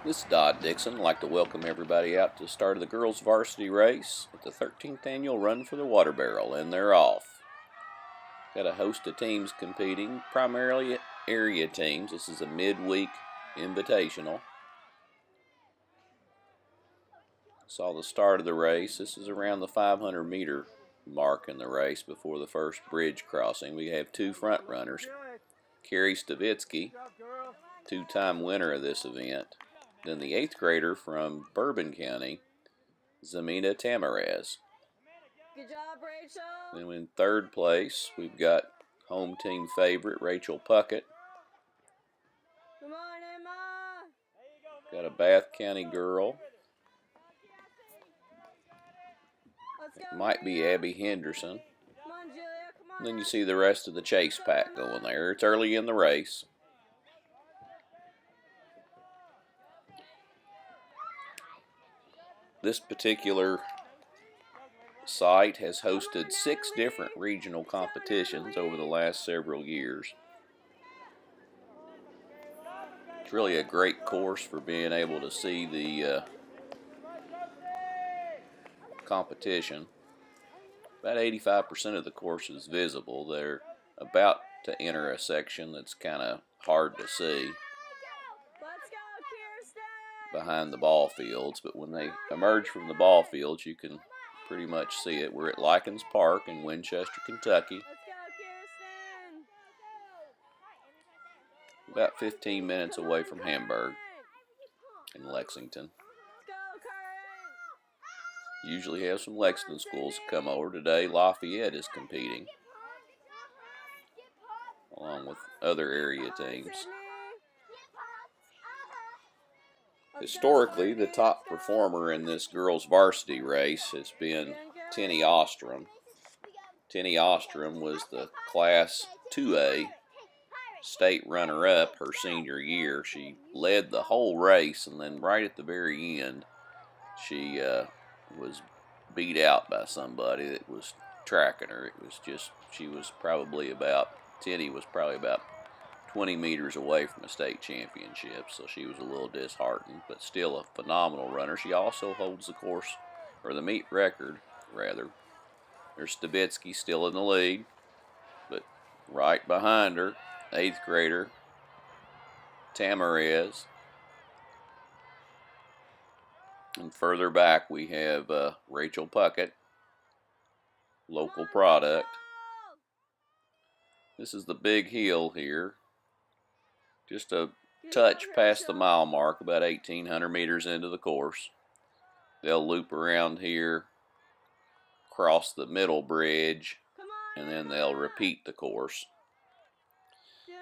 This is Dodd Dixon. I'd like to welcome everybody out to the start of the girls' varsity race at the 13th annual Run for the Water Barrel, and they're off. Got a host of teams competing, primarily area teams. This is a midweek invitational. Saw the start of the race. This is around the 500-meter mark in the race before the first bridge crossing. We have two front runners. Carrie Stavitsky, two-time winner of this event. Then the 8th grader from Bourbon County, Zamina Tamarez. Good job, Rachel. Then in third place, we've got home team favorite Rachel Puckett. Come on, Emma. Got a Bath County girl. Let's go. It might be Abby Henderson. Come on, Julia. Come on. And then you see the rest of the chase pack going there. It's early in the race. This particular site has hosted 6 different regional competitions over the last several years. It's really a great course for being able to see the competition. About 85% of the course is visible. They're about to enter a section that's kind of hard to see behind the ball fields, but when they emerge from the ball fields, you can pretty much see it. We're at Likens Park in Winchester, Kentucky. About 15 minutes away from Hamburg in Lexington. Usually have some Lexington schools come over. Today Lafayette is competing along with other area teams. Historically, the top performer in this girls' varsity race has been Tenny Ostrom. Tenny Ostrom was the Class 2A state runner-up her senior year. She led the whole race, and then right at the very end, she was beat out by somebody that was tracking her. It was just, Tenny was probably about 20 meters away from a state championship, so she was a little disheartened, but still a phenomenal runner. She also holds the course, or the meet record, rather. There's Stavitsky still in the lead, but right behind her, 8th grader Tamarez. And further back we have Rachel Puckett, local product. This is the big hill here. Just a touch past the mile mark, about 1,800 meters into the course. They'll loop around here, cross the middle bridge, and then they'll repeat the course.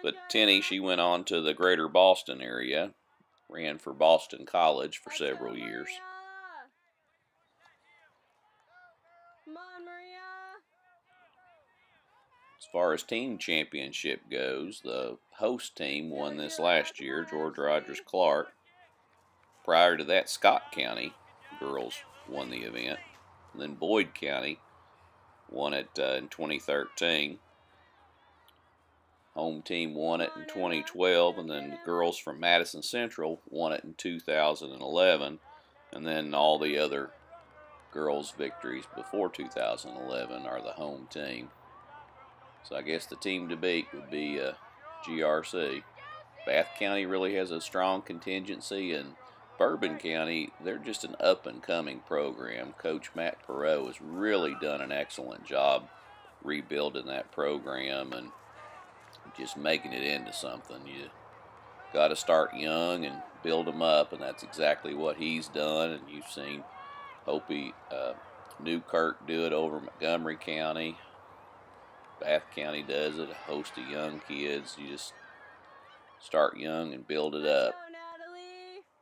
But Tenny, she went on to the greater Boston area, ran for Boston College for several years. As far as team championship goes, the host team won this last year, George Rogers Clark. Prior to that, Scott County girls won the event. And then Boyd County won it in 2013. Home team won it in 2012, and then the girls from Madison Central won it in 2011. And then all the other girls' victories before 2011 are the home team. So I guess the team to beat would be GRC. Bath County really has a strong contingency, and Bourbon County, they're just an up-and-coming program. Coach Matt Perot has really done an excellent job rebuilding that program and just making it into something. You got to start young and build them up, and that's exactly what he's done. And you've seen Hopi Newkirk do it over Montgomery County. Bath County does it, a host of young kids. You just start young and build it up.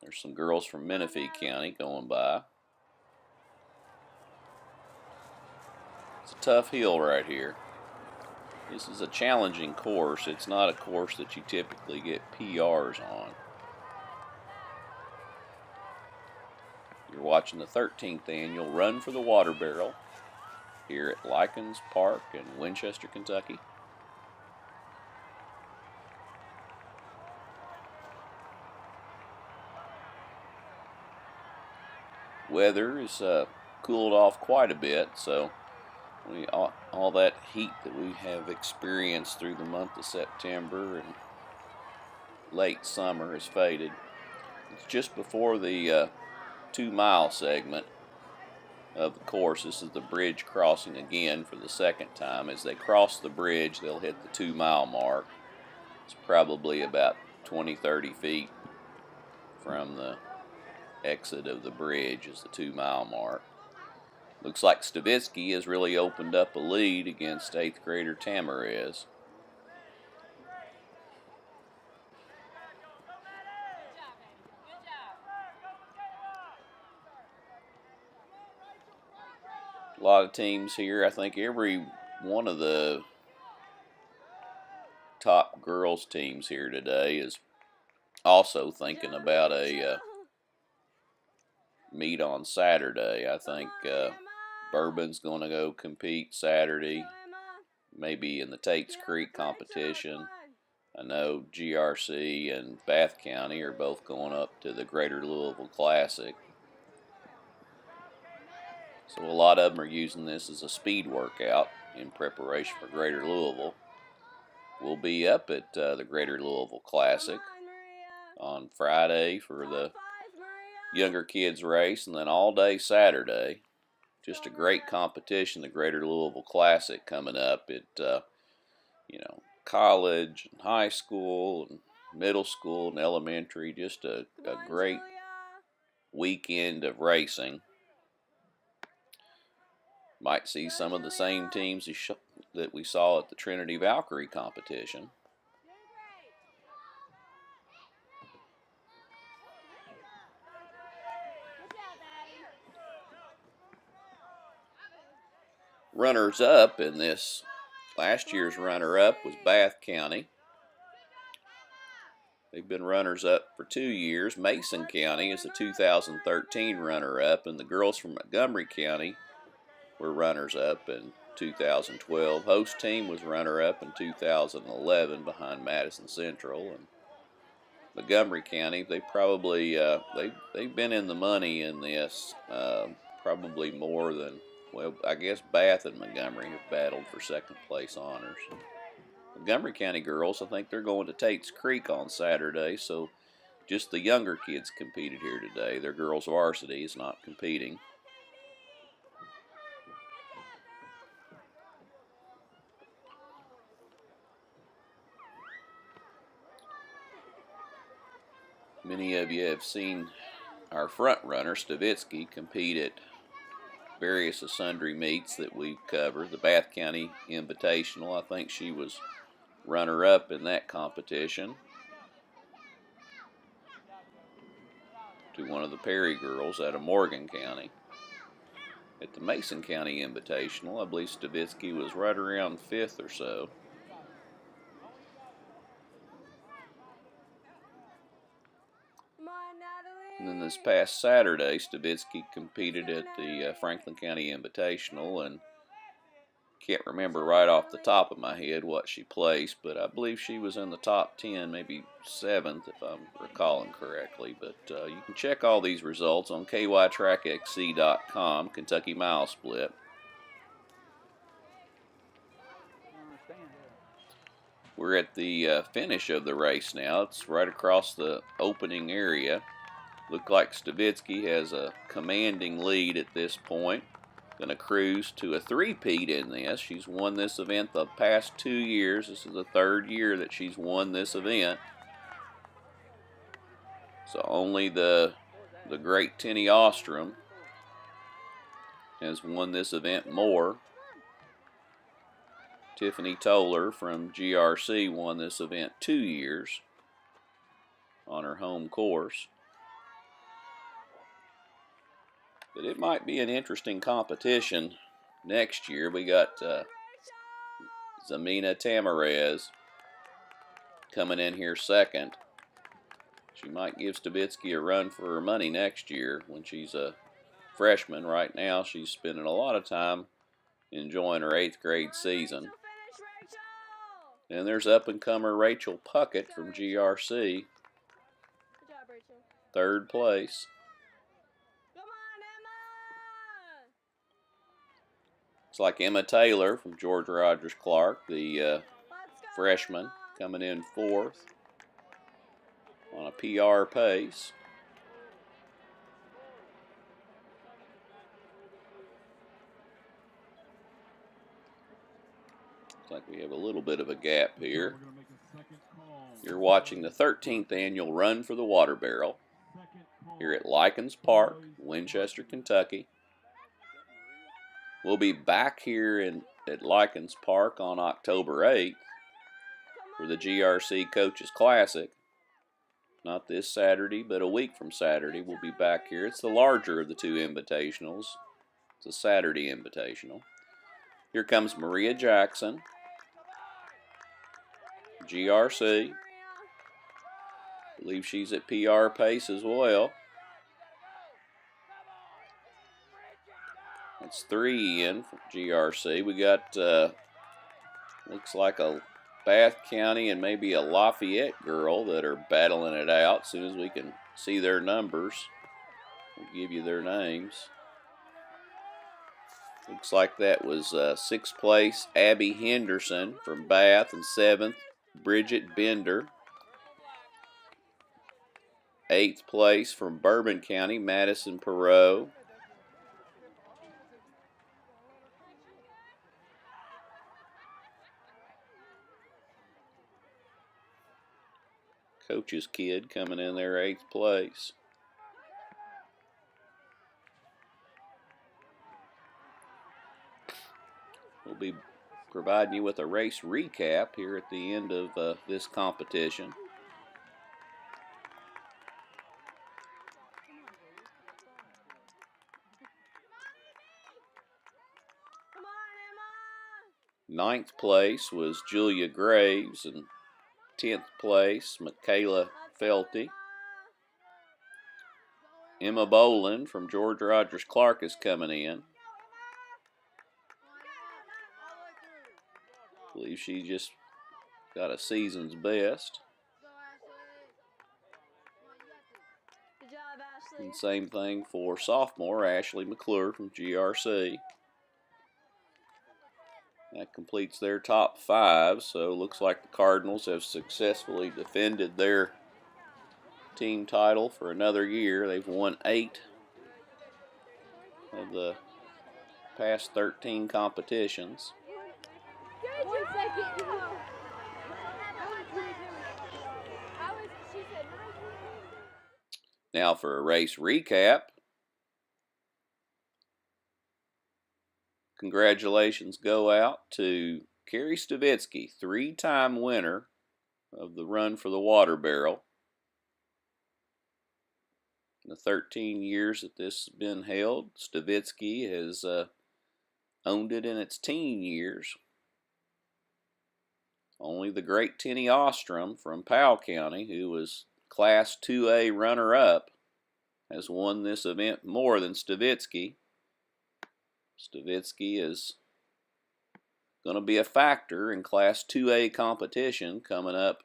There's some girls from Menifee County going by. It's a tough hill right here. This is a challenging course. It's not a course that you typically get PRs on. You're watching the 13th annual Run for the Water Barrel here at Likens Park in Winchester, Kentucky. weather is cooled off quite a bit, so all that heat that we have experienced through the month of September and late summer has faded. It's just before the 2-mile segment of the course. This is the bridge crossing again for the second time. As they cross the bridge, they'll hit the 2-mile mark. It's probably about 20-30 feet from the exit of the bridge is the 2-mile mark. Looks like Stavitsky has really opened up a lead against 8th grader Tamarez. A lot of teams here. I think every one of the top girls teams here today is also thinking about a meet on Saturday. I think Bourbon's going to go compete Saturday, maybe in the Tates Creek competition. I know GRC and Bath County are both going up to the Greater Louisville Classic. So a lot of them are using this as a speed workout in preparation for Greater Louisville. We'll be up at the Greater Louisville Classic on Friday for the younger kids race, and then all day Saturday. Just a great competition, the Greater Louisville Classic coming up at college and high school and middle school and elementary. Just a great weekend of racing. Might see some of the same teams that we saw at the Trinity Valkyrie competition. Runners-up in this, last year's runner-up was Bath County. They've been runners-up for 2 years. Mason County is the 2013 runner-up, and the girls from Montgomery County were runners-up in 2012. Host team was runner-up in 2011 behind Madison Central. And Montgomery County, they probably they've been in the money in this, probably more than, well, I guess Bath and Montgomery have battled for second place honors. Montgomery County girls, I think they're going to Tates Creek on Saturday, so just the younger kids competed here today. Their girls varsity is not competing. Many of you have seen our front runner, Stavitsky, compete at various and sundry meets that we've covered. The Bath County Invitational, I think she was runner-up in that competition to one of the Perry girls out of Morgan County. At the Mason County Invitational, I believe Stavitsky was right around 5th or so. And then this past Saturday, Stavitsky competed at the Franklin County Invitational, and can't remember right off the top of my head what she placed, but I believe she was in the top 10, maybe 7th if I'm recalling correctly. But you can check all these results on kytrackxc.com, Kentucky Mile Split. We're at the finish of the race now. It's right across the opening area. Look like Stavitsky has a commanding lead at this point. Going to cruise to a three-peat in this. She's won this event the past 2 years. This is the 3rd year that she's won this event. So only the great Tenny Ostrom has won this event more. Tiffany Toller from GRC won this event 2 years on her home course. But it might be an interesting competition next year. We got Zamina Tamarez coming in here second. She might give Stavitsky a run for her money next year when she's a freshman. Right now, she's spending a lot of time enjoying her 8th grade season. And there's up-and-comer Rachel Puckett from GRC, 3rd place. Looks like Emma Taylor from George Rogers Clark, the Let's go, freshman, Emma. coming in 4th on a PR pace. Looks like we have a little bit of a gap here. You're watching the 13th annual Run for the Water Barrel here at Likens Park, Winchester, Kentucky. We'll be back here at Likens Park on October 8th for the GRC Coaches Classic. Not this Saturday, but a week from Saturday, we'll be back here. It's the larger of the two invitationals. It's a Saturday invitational. Here comes Maria Jackson, GRC. I believe she's at PR pace as well. That's 3 in from GRC. We got, looks like a Bath County and maybe a Lafayette girl that are battling it out. As soon as we can see their numbers, we'll give you their names. Looks like that was 6th place Abby Henderson from Bath, and 7th Bridget Bender. 8th place from Bourbon County, Madison Perot. Coach's kid coming in there 8th place. We'll be providing you with a race recap here at the end of this competition. Come on, Emma. 9th place was Julia Graves, and 10th place Michaela Felty. Emma Boland from George Rogers Clark is coming in. I believe she just got a season's best. Good job, Ashley. And same thing for sophomore Ashley McClure from GRC. That completes their top 5, so it looks like the Cardinals have successfully defended their team title for another year. They've won 8 of the past 13 competitions. 1 second. Now for a race recap. Congratulations go out to Carrie Stavitsky, 3-time winner of the Run for the Water Barrel. In the 13 years that this has been held, Stavitsky has owned it in its teen years. Only the great Tenny Ostrom from Powell County, who was Class 2A runner-up, has won this event more than Stavitsky. Stavitsky is going to be a factor in Class 2A competition coming up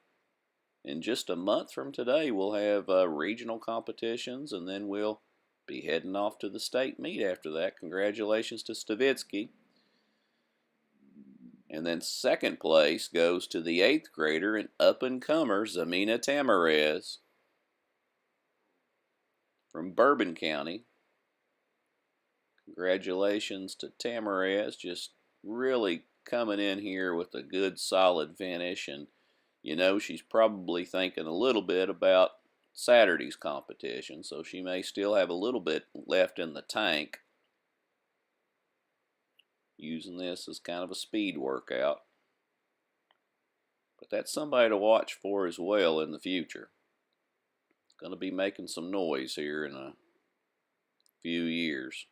in just a month from today. We'll have regional competitions, and then we'll be heading off to the state meet after that. Congratulations to Stavitsky. And then 2nd place goes to the 8th grader and up-and-comer Zamina Tamarez from Bourbon County. Congratulations to Tamarez, just really coming in here with a good solid finish, and you know she's probably thinking a little bit about Saturday's competition, so she may still have a little bit left in the tank, using this as kind of a speed workout. But that's somebody to watch for as well in the future. Going to be making some noise here in a few years.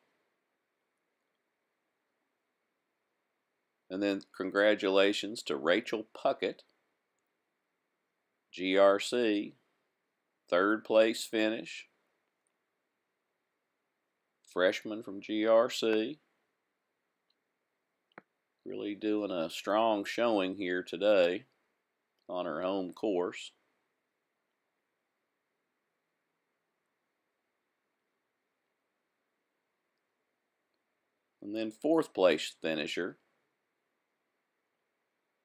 And then congratulations to Rachel Puckett, GRC, 3rd place finish. Freshman from GRC. Really doing a strong showing here today on her home course. And then 4th place finisher,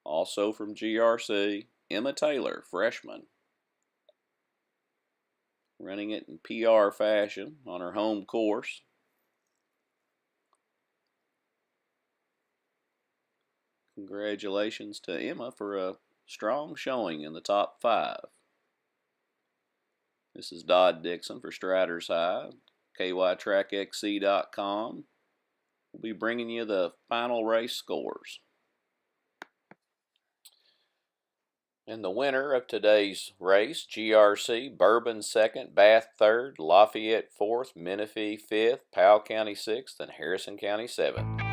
also from GRC, Emma Taylor, freshman. Running it in PR fashion on her home course. Congratulations to Emma for a strong showing in the top 5. This is Dodd Dixon for Striders High, kytrackxc.com. We'll be bringing you the final race scores. And the winner of today's race, GRC, Bourbon 2nd, Bath 3rd, Lafayette 4th, Menifee 5th, Powell County 6th, and Harrison County 7th.